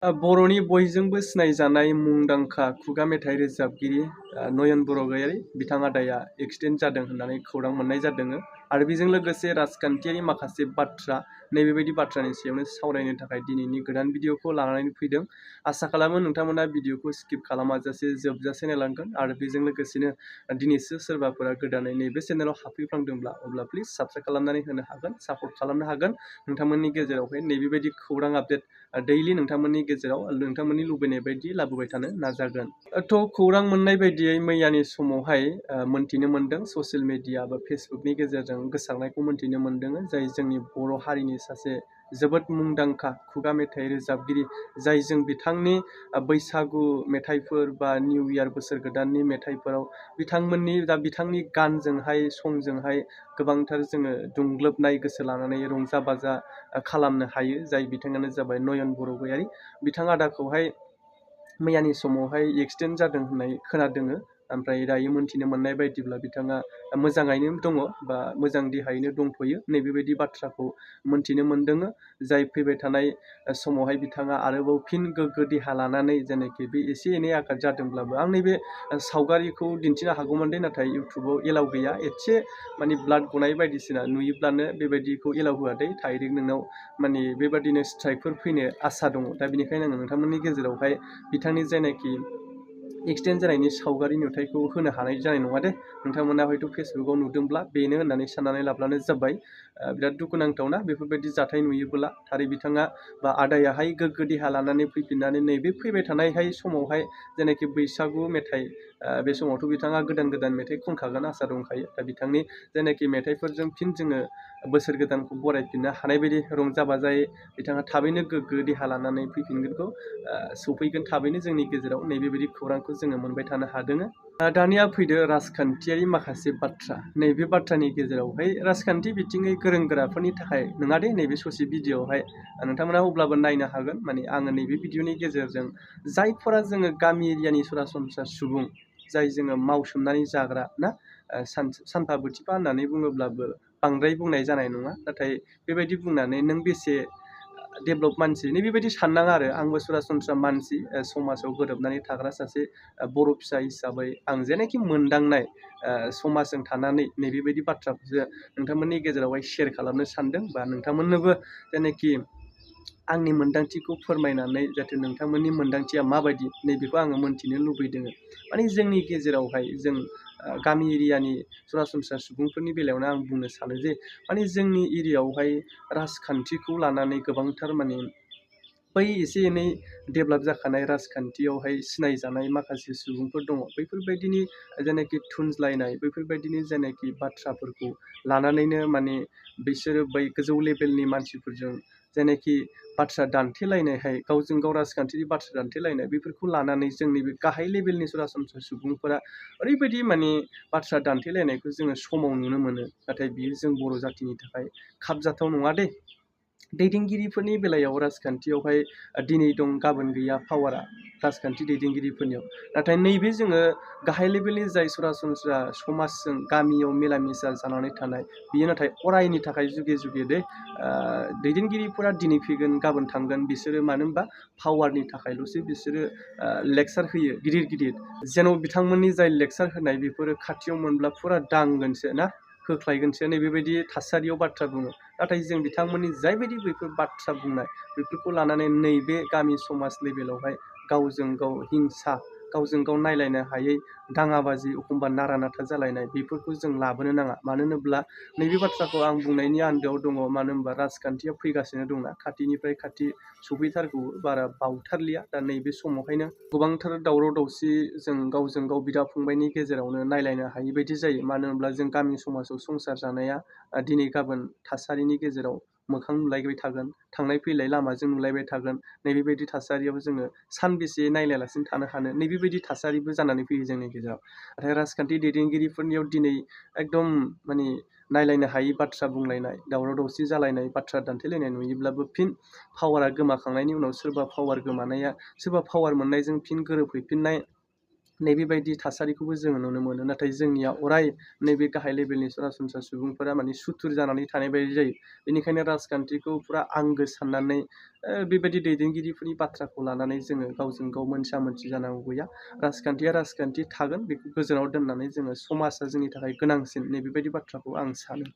बर'नि बयजोंबो सिनायजानाय मुंदांखा खुगा मेथाइ रोजाबगिरि नयन बरगयारि बिथां आदाया एक्सिडेन्ट जादों होननानै खौरां मोननाय जादों आरो बेजों लोगोसे राजखान्थियारि माखासे बाथ्रा नैबेबायदि बाथ्रानि सायावनो सावरायनो थाखाय दिनैनि गोदान भिडिअखौ लानानै फैदों। आसा खालामो नोंथांमोना भिडिअखौ स्किप खालामाजासे जोबजासे नायलांगोन आरो बेजों लोगोसेनो दिनैसो सोरबाफोरा गोदानै नैबे चेनेलाव हाबफैफ्लांदोंब्ला अब्ला प्लिज साबस्क्राइब खालामनानै होनो हागोन, सापर्ट खालामनो हागोन। नोंथांमोननि गेजेरावहाय नैबेबायदि खौरां आपडेट दैलि नोंथांमोननि गेजेराव नोंथांमोननि लुबैनाय बायदि लाबोबाय थानो नाजागोन। खौरां मोननाय बायदियै मैयानि समावहाय मोनथिनो मोन्दों ससियेल मिडिया बा फेसबुकनि गेजेरजों गोसारनायखौ मोनथिनो मोन्दों जाय जोंनि बर' हारिनि सासे जोबोद मुंदांखा खुगा मेथाइ रोजाबगिरि जाय जों बिथांनि बैसागु मेथाइफोर बा निउ इयार बोसोर गोदाननि मेथाइफोराव बिथांनि गानजोंहाय संजोंहाय गोबांथार जोङो दुंग्लोबनाय गोसो लानानै रंजा बाजा खालामनो हायो। जाय बिथाङानो जाबाय नयन बरगयारि। बिथां आदाखौहाय मैयानि समावहाय एक्सिडेन्ट जादों होननाय खोनादों। ओमफ्राय दायो मोनथिनो मोननाय बायदिब्ला बिथाङा मोजाङैनो दङ बा मोजां देहायैनो दंथ'यो नैबेबायदि बाथ्राखौ मोनथिनो मोन्दों। जाय फैबाय थानाय समावहाय बिथाङा आरोबाव फिन गोग्गो देहा लानानै जेनाखि बे एसे एनै आघात जादोंब्लाबो आं नैबे सावगारिखौ दिन्थिनो हागौमोन नाथाय इउटुबाव एलाउ गैया। एसे माने ब्लाड गनाय बायदिसिना नुयोब्लानो बेबायदिखौ एलाउ होआ डाइरेक्ट नोंनाव माने बेबादिनो स्ट्राइकफोर फैनो आसा दङ। दा बेनिखायनो आङो नोंथांमोननि गेजेरावहाय बिथांनि जायनाखि एक्सिडेन्ट जानायनि सावगारि नुथायखौ होनो हानाय जानाय नङा दे। नोंथांमोना हयथ' फेसबुकाव नुदोंब्ला बेनो होननानै साननानै लाब्लानो जाबाय। बिराद दुखुनांथावना बेफोरबायदि जाथाय नुयोब्ला। थारै बिथाङा बा आदायाहाय गोग्गो देहा लानानै फैफिननानै नैबे फैबाय थानायहाय समावहाय जेनाखि बैसागु मेथाइ बे समावथ' बिथाङा गोदान गोदान मेथाइ खनखागोन आसा दंखायो। दा बिथांनि जायनाखि मेथाइफोरजों फिन जोङो बोसोर गोदानखौ बरायफिननो हानाय बायदि रंजा बाजायै बिथाङा थाबैनो गोग्गो देहा लानानै फैफिनगोनखौ सफैगोन थाबैनो जोंनि गेजेराव नैबेबायदि खौरांखौ जोङो मोनबाय थानो हादों। दानिया फैदो राजखान्थियारि माखासे बाथ्रा। नैबे बाथ्रानि गेजेरावहाय राजखान्थि बिथिङै गोरों गोराफोरनि थाखाय नङा दे नैबे ससे भिडिअआवहाय नोंथांमोना अब्लाबो नायनो हागोन। माने आङो नैबे भिडिअनि गेजेरजों जायफोरा जोङो गामि एरियानि सरासनस्रा सुबुं जाय जोङो मावसोमनानै जाग्रा ना सानफा बोथिफा होननानै बुङोब्लाबो बांद्राय बुंनाय जानाय नङा। नाथाय बेबायदि बुंनानै नों बेसे डेभलप मानसि नैबेबायदि साननाङा आरो। आंबो सरासनस्रा मानसि समाजाव गोरोबनानै थाग्रा सासे बर' फिसा हिसाबै आं जेनाखि मोनदांनाय समाजजों थानानै नैबेबायदि बाथ्राखौसो नोंथांमोननि गेजेरावहाय शेयार खालामनो सानदों बा नोंथांमोननोबो जेनाखि आंनि मोन्दांथिखौ फोरमायनानै जाहाथे नोंथांमोननि मोन्दांथिया माबायदि नैबेखौ आङो मोन्थिनो लुबैदों। माने जोंनि गेजेरावहाय जों गामि एरियानि सरासनस्रा सुबुंफोरनि बेलायावनो आं बुंनो सानो जे माने जोंनि एरियायावहाय राजखान्थिखौ लानानै गोबांथार माने बै एसे एनै डेभेलप जाखानाय राजखान्थियावहाय सिनायजानाय माखासे सुबुंफोर दङ। बैफोरबायदिनि जेनाखि थुनज्लायनाय बैफोरबायदिनि जेनाखि बाथ्राफोरखौ लानानैनो माने बिसोरो बै गोजौ लेभेलनि मानसिफोरजों जेनाखि बाथ्रा दान्थेलायनायहाय गावजों गाव राजखान्थिनि बाथ्रा दान्थेलायनाय बेफोरखौ लानानै जोंनि बे गाहाय लेभेलनि सरासनस्रा सुबुंफोरा ओरैबायदि माने बाथ्रा दान्थेलायनायखौ जोङो समाव नुनो मोनो। नाथाय बियो जों बर' जाथिनि थाखाय खाबजाथाव नङा दे। दैदेनगिरिफोरनि बेलायाव राजखान्थियावहाय दिनै दं गाबोन गैया पावारा राजखान्थि दैदेनगिरिफोरनियाव। नाथाय नैबे जोङो गाहाय लेभेलनि जाय सरासनस्रा समाजजों गामियाव मिला मिसा जानानै थानाय बियो नाथाय अरायनि थाखाय जुगे जुगे दे दैदेनगिरिफोरा दिनै फैगोन गाबोन थांगोन बिसोरो मानो होनबा पावारनि थाखायल'सो बिसोरो लेक्सार होयो गिदिर गिदिर। जेन' बिथांमोननि जाय लेक्सार होनाय बेफोरो खाथियाव मोनब्ला फुरा दांगोनसो ना होख्लायगोनसो नैबेबायदि थासारियाव बाथ्रा बुङो। नाथाय जों बिथांमोननि जायबायदि बैफोर बाथ्रा बुंनाय बेफोरखौ लानानै नैबे गामि समाज लेभेलावहाय गावजों गाव हिंसा गावजों गाव नायलायनो हायै दाङाबाजि एखमबा नारा नाथा जालायनाय बेफोरखौ जों लाबोनो नाङा। मानो होनोब्ला नैबे बाथ्राखौ आं बुंनायनि आन्दोआव दङ। मानो होनबा राजखान्थिया फैगासिनो दंना खाथिनिफ्राय खाथि सफैथारगौ बारा बावथारलिया। दा नैबे समावहायनो गोबांथार दावराव दावसि जों गावजों गाव बिदा फंबायनि गेजेरावनो नायलायनो हायि बायदि जायो। मानो होनब्ला जों गामि समाजाव संसार जानाया दिनै गाबोन थासारिनि गेजेराव मोखां नुलायबाय थागोन थांलाय फैलाय लामाजों नुलायबाय थागोन। नैबेबायदि थासारियाव जोङो सानबेसे नायलायालासिनो थानो हानो नैबेबायदि थासारिबो जानानै फैयो जोंनि गेजेराव। नाथाय राजखान्थि दैदेनगिरिफोरनियाव दिनै एकदम माने नायलायनो हायि बाथ्रा बुंलायनाय दावराव दावसि जालायनाय बाथ्रा दान्थेलायनाय नुयोब्लाबो फिन पावारा गोमाखांनायनि उनाव सोरबा पावार गोमानाया सोरबा पावार मोननायजों फिन गोरोबहैफिननाय नैबेबायदि थासारिखौबो जोङो नुनो मोनो। नाथाय जोंनिया अराय नैबे गाहाय लेभेलनि सरासनस्रा सुबुंफोरा माने सुथुर जानानै थानाय बायदि जायो। बेनिखायनो राजखान्थिखौ फुरा आंगो साननानै बेबायदि दैदेनगिरिफोरनि बाथ्राखौ लानानै जोङो गावजों गाव मोनसा-मोनसि जानांगौ गैया। राजखान्थिया राजखान्थि थागोन, बेखौ गोजानाव दोननानै जोङो समाजा जोंनि थाखाय गोनांसिन नैबेबायदि बाथ्राखौ आं सानो।